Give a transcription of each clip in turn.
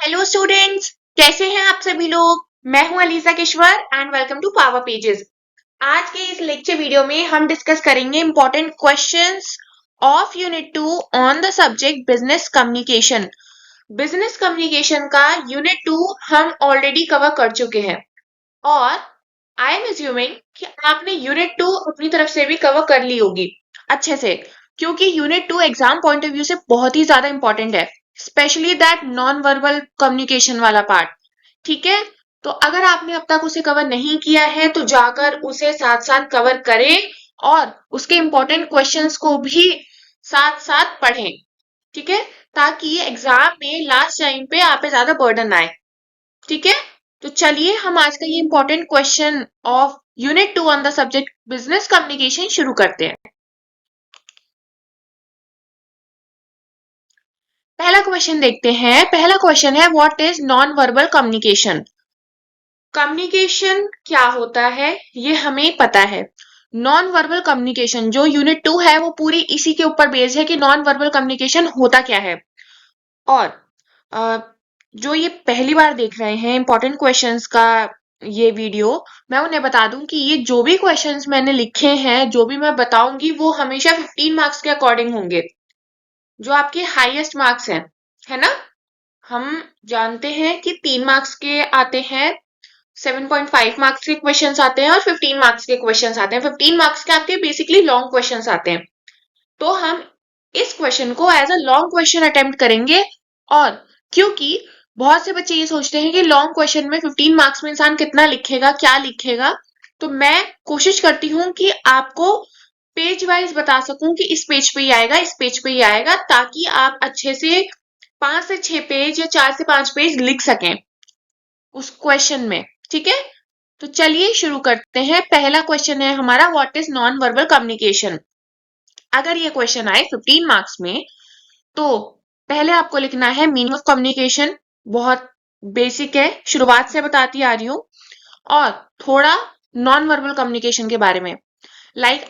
Hello students, कैसे हैं आप सभी लोग। मैं हूं Aliza Kishwar and welcome to Power Pages. आज के इस लेक्चर वीडियो में हम डिस्कस करेंगे important questions of unit 2 on the subject business communication. Business communication का यूनिट 2 हम ऑलरेडी कवर कर चुके हैं और आई एम अज्यूमिंग कि आपने यूनिट 2 अपनी तरफ से भी कवर कर ली होगी अच्छे से, क्योंकि unit 2 exam point of view से बहुत ही ज्यादा इंपॉर्टेंट है, specially that non verbal communication वाला पार्ट। ठीक है, तो अगर आपने अब तक उसे कवर नहीं किया है तो जाकर उसे साथ साथ कवर करें और उसके इंपॉर्टेंट क्वेश्चंस को भी साथ साथ पढ़ें। ठीक है, ताकि एग्जाम में लास्ट टाइम पे आप पे ज्यादा बर्डन आए। ठीक है, तो चलिए हम आज का ये important question of unit 2 on the subject business communication शुरू करते हैं। पहला क्वेश्चन देखते हैं। पहला क्वेश्चन है, what is non verbal communication. Communication क्या होता है ये हमें पता है। नॉन वर्बल कम्युनिकेशन जो यूनिट 2 है वो पूरी इसी के ऊपर बेस्ड है कि नॉन वर्बल कम्युनिकेशन होता क्या है। और अ, जो ये पहली बार देख रहे हैं इंपॉर्टेंट क्वेश्चंस का ये वीडियो, मैं उन्हें बता दूं कि ये जो भी क्वेश्चंस मैंने लिखे हैं, जो भी मैं बताऊंगी, वो हमेशा 15 मार्क्स के अकॉर्डिंग होंगे, जो आपके हाईएस्ट मार्क्स हैं, है ना। हम जानते हैं कि 3 मार्क्स के आते हैं, 7.5 मार्क्स के क्वेश्चंस आते हैं और 15 मार्क्स के क्वेश्चंस आते हैं। 15 मार्क्स के आपके बेसिकली लॉन्ग क्वेश्चंस आते हैं, तो हम इस क्वेश्चन को as a long question attempt करेंगे। और क्योंकि बहुत से बच्चे ये सोचते हैं कि लॉन्ग क्वेश्चन में 15 मार्क्स में इंसान कितना लिखेगा, क्या लिखेगा, तो मैं कोशिश करती हूँ कि आपको पेज वाइज बता सकूं कि इस पेज पे ही आएगा, इस पेज पे ही आएगा, ताकि आप अच्छे से 5 से 6 पेज या 4 से 5 पेज लिख सकें उस क्वेश्चन में। ठीक है, तो चलिए शुरू करते हैं। पहला क्वेश्चन है हमारा, what is non verbal communication. अगर ये क्वेश्चन आए 15 मार्क्स में, तो पहले आपको लिखना है मीनिंग ऑफ कम्युनिकेशन। बहुत बेसिक है, शुरुआत से बताती आ रही हूँ। और थोड़ा नॉन वर्बल कम्युनिकेशन के बारे में,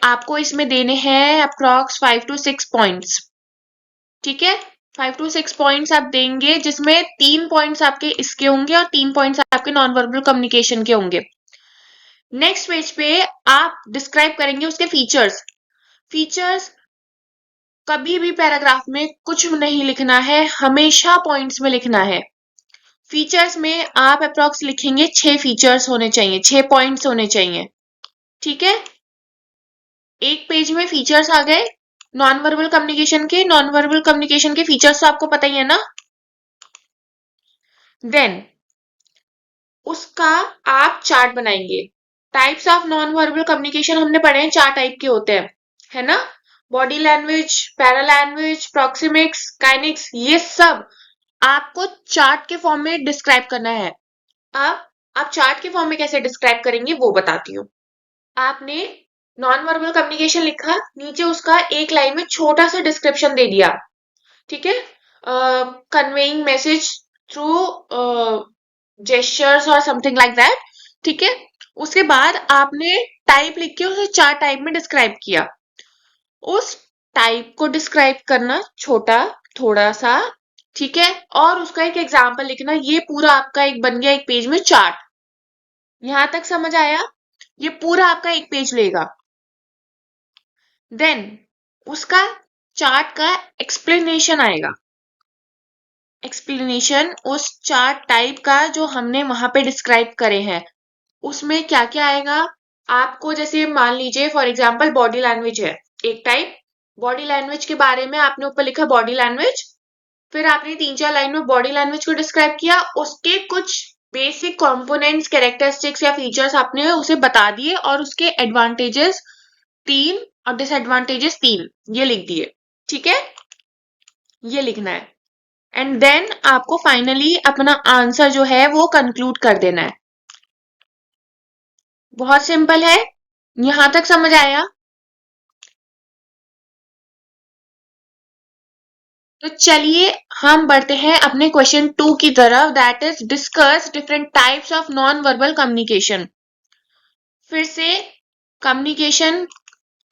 आपको इसमें देने हैं अप्रॉक्स 5 to 6 पॉइंट्स। ठीक है, 5 to 6 पॉइंट्स आप देंगे, जिसमें 3 पॉइंट्स आपके इसके होंगे और 3 पॉइंट्स आपके नॉन वर्बल कम्युनिकेशन के होंगे। नेक्स्ट पेज पे आप डिस्क्राइब करेंगे उसके फीचर्स। फीचर्स कभी भी पैराग्राफ में कुछ नहीं लिखना है, हमेशा पॉइंट्स में लिखना है। फीचर्स में आप अप्रॉक्स लिखेंगे 6 फीचर्स होने चाहिए, 6 पॉइंट्स होने चाहिए। ठीक है, एक पेज में फीचर्स आ गए नॉन वर्बल कम्युनिकेशन के। नॉन वर्बल कम्युनिकेशन के फीचर्स तो आपको पता ही है ना। देन उसका आप चार्ट बनाएंगे। Types of non verbal communication हमने पढ़े हैं, 4 टाइप के होते हैं, है ना। Body language, para language, proxemics, kinesics, ये सब आपको चार्ट के फॉर्म में डिस्क्राइब करना है। अब आप चार्ट के फॉर्म में कैसे डिस्क्राइब करेंगे वो बताती हूँ। आपने नॉन वर्बल कम्युनिकेशन लिखा, नीचे उसका एक लाइन में छोटा सा डिस्क्रिप्शन दे दिया। ठीक है, कन्वेइंग मैसेज थ्रू जेस्चर्स और समथिंग लाइक दैट। ठीक है, उसके बाद आपने टाइप लिख के उसे 4 टाइप में डिस्क्राइब किया। उस टाइप को डिस्क्राइब करना छोटा थोड़ा सा, ठीक है, और उसका एक एग्जाम्पल लिखना। ये पूरा आपका एक बन गया एक पेज में चार्ट। यहां तक समझ आया? ये पूरा आपका एक पेज लेगा। देन उसका चार्ट का एक्सप्लेनेशन आएगा। एक्सप्लेनेशन उस चार्ट टाइप का जो हमने वहां पे डिस्क्राइब करे हैं, उसमें क्या क्या आएगा। आपको जैसे मान लीजिए फॉर एग्जांपल बॉडी लैंग्वेज है एक टाइप। बॉडी लैंग्वेज के बारे में आपने ऊपर लिखा बॉडी लैंग्वेज, फिर आपने 3-4 लाइन में बॉडी लैंग्वेज को डिस्क्राइब किया, उसके कुछ बेसिक कंपोनेंट्स, कैरेक्टरिस्टिक्स या फीचर्स आपने उसे बता दिए, और उसके एडवांटेजेस 3 और डिसएडवांटेजेस 3 ये लिख दिए। ठीक है, ये लिखना है। एंड देन आपको फाइनली अपना आंसर जो है वो कंक्लूड कर देना है। बहुत सिंपल है, यहां तक समझ आया? तो चलिए हम बढ़ते हैं अपने क्वेश्चन 2 की तरफ, that is discuss different types of non verbal communication. फिर से कम्युनिकेशन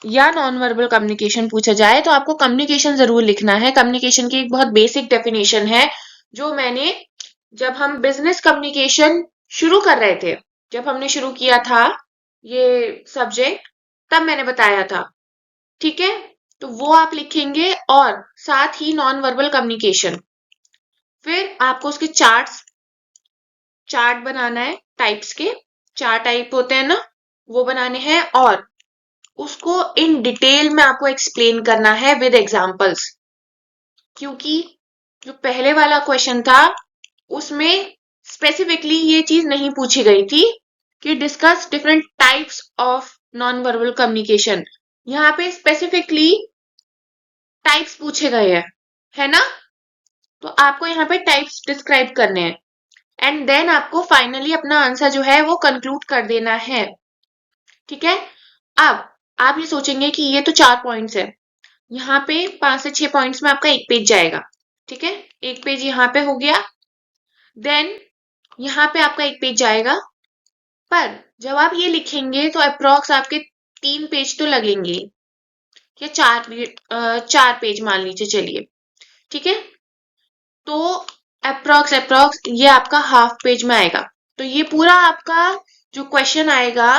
या नॉन वर्बल कम्युनिकेशन पूछा जाए तो आपको कम्युनिकेशन जरूर लिखना है। कम्युनिकेशन की एक बहुत बेसिक डेफिनेशन है जो मैंने जब हम बिजनेस कम्युनिकेशन शुरू कर रहे थे, जब हमने शुरू किया था ये सब्जेक्ट, तब मैंने बताया था। ठीक है, तो वो आप लिखेंगे और साथ ही नॉन वर्बल कम्युनिकेशन। फिर आपको उसके चार्ट बनाना है, टाइप्स के 4 टाइप होते हैं ना, वो बनाने हैं और उसको इन डिटेल में आपको एक्सप्लेन करना है विद एग्जांपल्स। क्योंकि जो पहले वाला क्वेश्चन था उसमें स्पेसिफिकली ये चीज नहीं पूछी गई थी कि discuss different types of non verbal communication. यहाँ पे स्पेसिफिकली टाइप्स पूछे गए हैं, है ना? तो आपको यहाँ पे टाइप्स डिस्क्राइब करने हैं एंड देन आपको फाइनली अपना आंसर जो है वो कंक्लूड कर देना है। ठीक है, अब आप ये सोचेंगे कि ये तो 4 पॉइंट्स है, यहाँ पे 5 से 6 पॉइंट्स में आपका एक पेज जाएगा। ठीक है, एक पेज यहाँ पे हो गया, देन यहाँ पे आपका एक पेज जाएगा। पर जब आप ये लिखेंगे तो अप्रोक्स आपके 3 पेज तो लगेंगे, या 4 पेज मान लीजिए, चलिए। ठीक है, तो अप्रोक्स ये आपका हाफ पेज में आएगा। तो ये पूरा आपका जो क्वेश्चन आएगा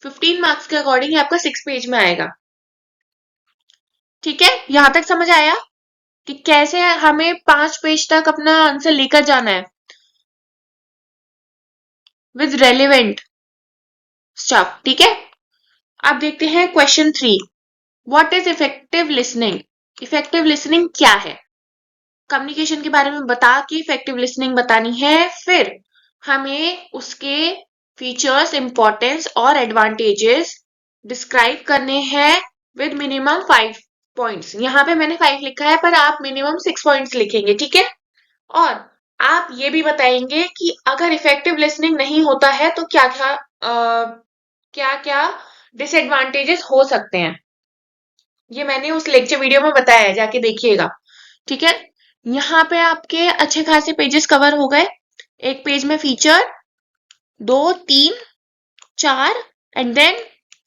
15 मार्क्स के अकॉर्डिंग आपका 6 पेज में आएगा। ठीक है, यहां तक समझ आया कि कैसे हमें 5 पेज तक अपना आंसर लेकर जाना है विद रेलिवेंट स्टफ। ठीक है, अब देखते हैं question 3। What is effective listening? Effective listening क्या है? कम्युनिकेशन के बारे में बता के इफेक्टिव लिसनिंग बतानी है, फिर हमें उसके फीचर्स, इंपॉर्टेंस और एडवांटेजेस डिस्क्राइब करने हैं विद मिनिमम 5 पॉइंट्स। यहाँ पे मैंने 5 लिखा है पर आप मिनिमम 6 पॉइंट्स लिखेंगे। ठीक है, और आप ये भी बताएंगे कि अगर इफेक्टिव लिसनिंग नहीं होता है तो क्या क्या डिसएडवांटेजेस हो सकते हैं। ये मैंने उस लेक्चर वीडियो में बताया है, जाके देखिएगा। ठीक है, यहाँ पे आपके अच्छे खासे पेजेस कवर हो गए। एक पेज में फीचर, 2, 3, 4 एंड देन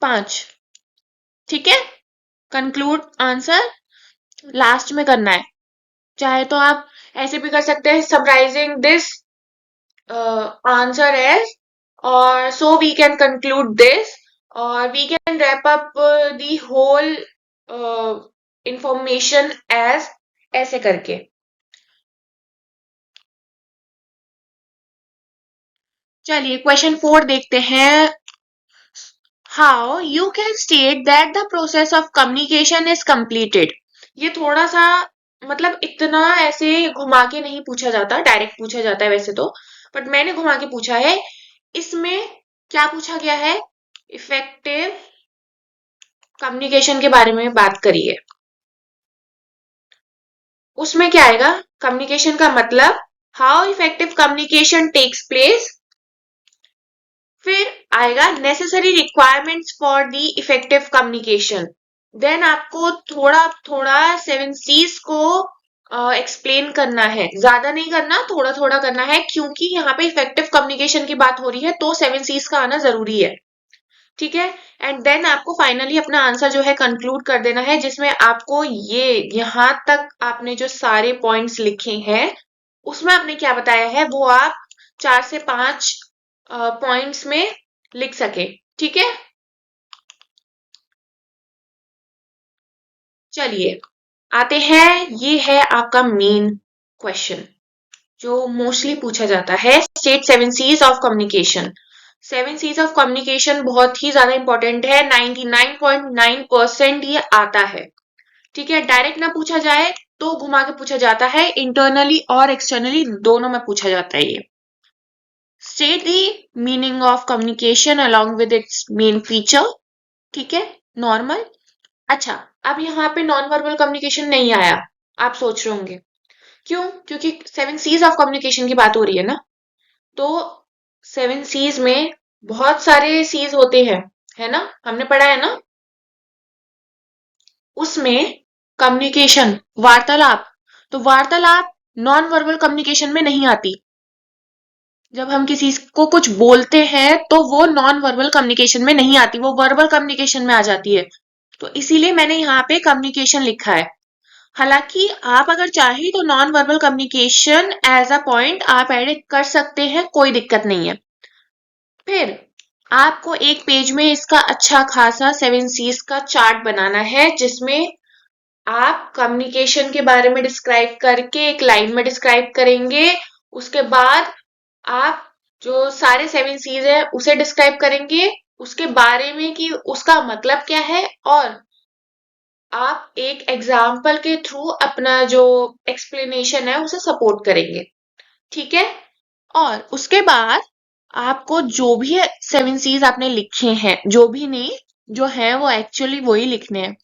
5। ठीक है, कंक्लूड आंसर लास्ट में करना है। चाहे तो आप ऐसे भी कर सकते हैं, समराइजिंग दिस आंसर एज, और so we can conclude this, और we can wrap up the whole information as, ऐसे करके। चलिए क्वेश्चन 4 देखते हैं। How you can state that the process of communication is completed? ये थोड़ा सा मतलब इतना ऐसे घुमा के नहीं पूछा जाता, डायरेक्ट पूछा जाता है वैसे तो, बट मैंने घुमा के पूछा है। इसमें क्या पूछा गया है? इफेक्टिव कम्युनिकेशन के बारे में बात करिए। उसमें क्या आएगा? कम्युनिकेशन का मतलब, how effective communication takes place. फिर आएगा necessary requirements for the effective communication. Then आपको थोड़ा थोड़ा 7 C's को एक्सप्लेन करना है, ज्यादा नहीं करना, थोड़ा थोड़ा करना है, क्योंकि यहाँ पे इफेक्टिव कम्युनिकेशन की बात हो रही है तो 7 C's का आना जरूरी है। ठीक है, एंड देन आपको फाइनली अपना आंसर जो है कंक्लूड कर देना है, जिसमें आपको ये यहां तक आपने जो सारे पॉइंट्स लिखे हैं उसमें आपने क्या बताया है वो आप 4 से 5 पॉइंट्स में लिख सके। ठीक है, चलिए आते हैं, ये है आपका मेन क्वेश्चन जो मोस्टली पूछा जाता है। State 7 C's of communication. 7 C's of communication बहुत ही ज्यादा इंपॉर्टेंट है, 99.9% ये आता है। ठीक है, डायरेक्ट ना पूछा जाए तो घुमा के पूछा जाता है, इंटरनली और एक्सटर्नली दोनों में पूछा जाता है ये। State the meaning of communication along with its main feature. ठीक है, नॉर्मल। अच्छा, अब यहाँ पे नॉन वर्बल कम्युनिकेशन नहीं आया, आप सोच रहे होंगे क्यों? क्योंकि 7 C's ऑफ कम्युनिकेशन की बात हो रही है ना, तो 7 C's में बहुत सारे C's होते हैं, है ना, हमने पढ़ा है ना। उसमें कम्युनिकेशन, वार्तालाप, तो वार्तालाप नॉन वर्बल कम्युनिकेशन में नहीं आती। जब हम किसी को कुछ बोलते हैं तो वो नॉन वर्बल कम्युनिकेशन में नहीं आती, वो वर्बल कम्युनिकेशन में आ जाती है। तो इसीलिए मैंने यहाँ पे कम्युनिकेशन लिखा है। हालांकि आप अगर चाहें तो non verbal communication as a point आप ऐड कर सकते हैं, कोई दिक्कत नहीं है। फिर आपको एक पेज में इसका अच्छा खासा 7 C's का चार्ट बनाना है, जिसमें आप कम्युनिकेशन के बारे में डिस्क्राइब करके एक लाइन में डिस्क्राइब करेंगे। उसके बाद आप जो सारे 7 C's है उसे डिस्क्राइब करेंगे, उसके बारे में कि उसका मतलब क्या है, और आप एक एग्जाम्पल के थ्रू अपना जो एक्सप्लेनेशन है उसे सपोर्ट करेंगे। ठीक है, और उसके बाद आपको जो भी 7 C's आपने लिखे हैं, जो भी नहीं, जो है वो एक्चुअली वही लिखने हैं,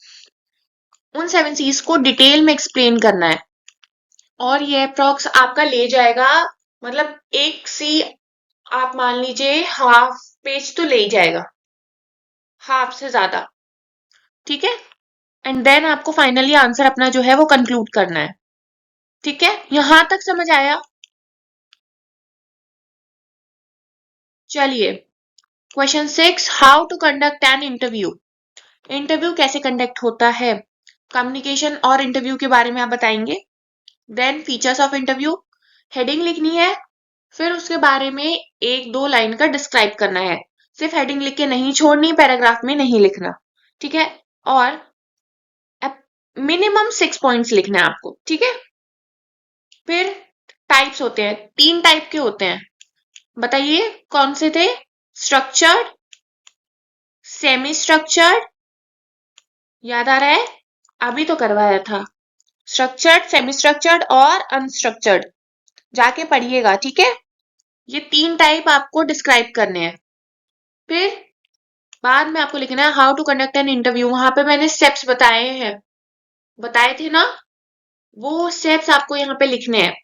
उन 7 C's को डिटेल में एक्सप्लेन करना है। और ये अप्रॉक्स आपका ले जाएगा, मतलब एक सी आप मान लीजिए हाफ पेज तो ले ही जाएगा, हाफ से ज्यादा। ठीक है, एंड देन आपको फाइनली आंसर अपना जो है वो कंक्लूड करना है। ठीक है, यहां तक समझ आया? चलिए, question 6, how to conduct an interview. Interview कैसे कंडक्ट होता है, कम्युनिकेशन और इंटरव्यू के बारे में आप बताएंगे। Then features of interview, heading लिखनी है, फिर उसके बारे में 1-2 लाइन का डिस्क्राइब करना है। सिर्फ हेडिंग लिख के नहीं छोड़नी, पैराग्राफ में नहीं लिखना। ठीक है, और मिनिमम 6 पॉइंट्स लिखना है आपको। ठीक है, फिर टाइप्स होते हैं, 3 टाइप के होते हैं, बताइए कौन से थे? स्ट्रक्चर्ड, सेमी स्ट्रक्चर्ड, याद आ रहा है? अभी तो करवाया था। स्ट्रक्चर्ड, सेमी स्ट्रक्चर्ड और अनस्ट्रक्चर्ड, जाके पढ़िएगा। ठीक है, ये 3 टाइप आपको डिस्क्राइब करने हैं। फिर बाद में आपको लिखना है how to conduct an interview. वहां पे मैंने स्टेप्स बताए थे ना, वो स्टेप्स आपको यहाँ पे लिखने हैं।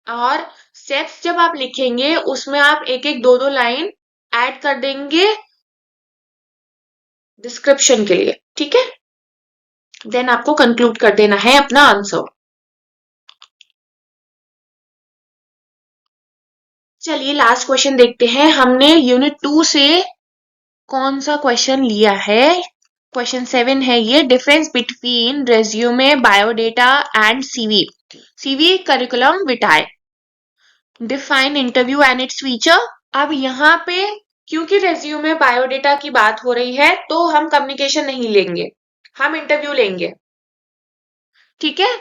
और स्टेप्स जब आप लिखेंगे उसमें आप 1-1, 2-2 लाइन ऐड कर देंगे डिस्क्रिप्शन के लिए। ठीक है, देन आपको कंक्लूड कर देना है अपना आंसर। चलिए लास्ट क्वेश्चन देखते हैं, हमने यूनिट 2 से कौन सा क्वेश्चन लिया है। क्वेश्चन 7 है ये, difference between resume, biodata and CV, CV curriculum vitae, define interview and its feature. अब यहाँ पे क्योंकि रेज्यूमे बायोडेटा की बात हो रही है तो हम कम्युनिकेशन नहीं लेंगे, हम इंटरव्यू लेंगे। ठीक है,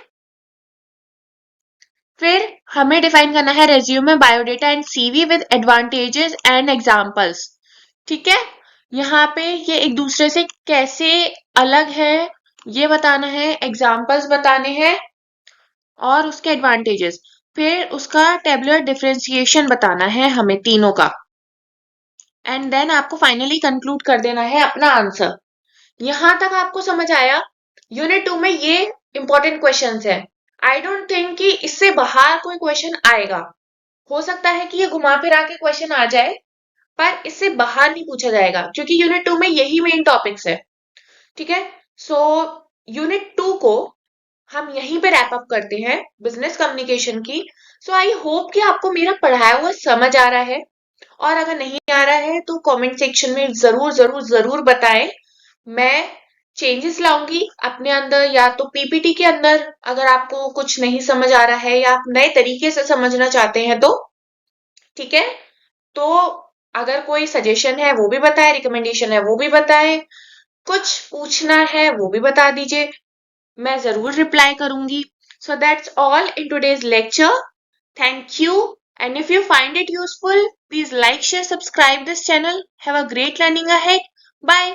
फिर हमें डिफाइन करना है resume, biodata and CV with advantages and examples. ठीक है, यहाँ पे ये एक दूसरे से कैसे अलग है ये बताना है, एग्जांपल्स बताने हैं और उसके एडवांटेजेस, फिर उसका टेबुलर डिफरेंशिएशन बताना है हमें तीनों का, एंड देन आपको फाइनली कंक्लूड कर देना है अपना आंसर। यहां तक आपको समझ आया? यूनिट 2 में ये इंपॉर्टेंट क्वेश्चंस है। आई डोंट थिंक कि इससे बाहर कोई क्वेश्चन आएगा। हो सकता है कि ये घुमा फिरा के क्वेश्चन आ जाए, पर इससे बाहर नहीं पूछा जाएगा, क्योंकि यूनिट 2 में यही मेन टॉपिक्स है। ठीक है, सो यूनिट 2 को हम यहीं पे रैप अप करते हैं, बिजनेस कम्युनिकेशन की। सो आई होप कि आपको मेरा पढ़ाया हुआ समझ आ रहा है, और अगर नहीं आ रहा है तो कमेंट सेक्शन में जरूर जरूर जरूर बताएं। मैं चेंजेस लाऊंगी अपने अंदर, या तो पीपीटी के अंदर अगर आपको कुछ नहीं समझ आ रहा है या आप नए तरीके से समझना चाहते हैं तो। ठीक है, तो अगर कोई सजेशन है वो भी बताए, रिकमेंडेशन है वो भी बताए, कुछ पूछना है वो भी बता दीजिए, मैं जरूर रिप्लाई करूंगी। So that's all in today's lecture. Thank you, and if you find it useful, please like, share, subscribe this channel. Have a great learning ahead. Bye.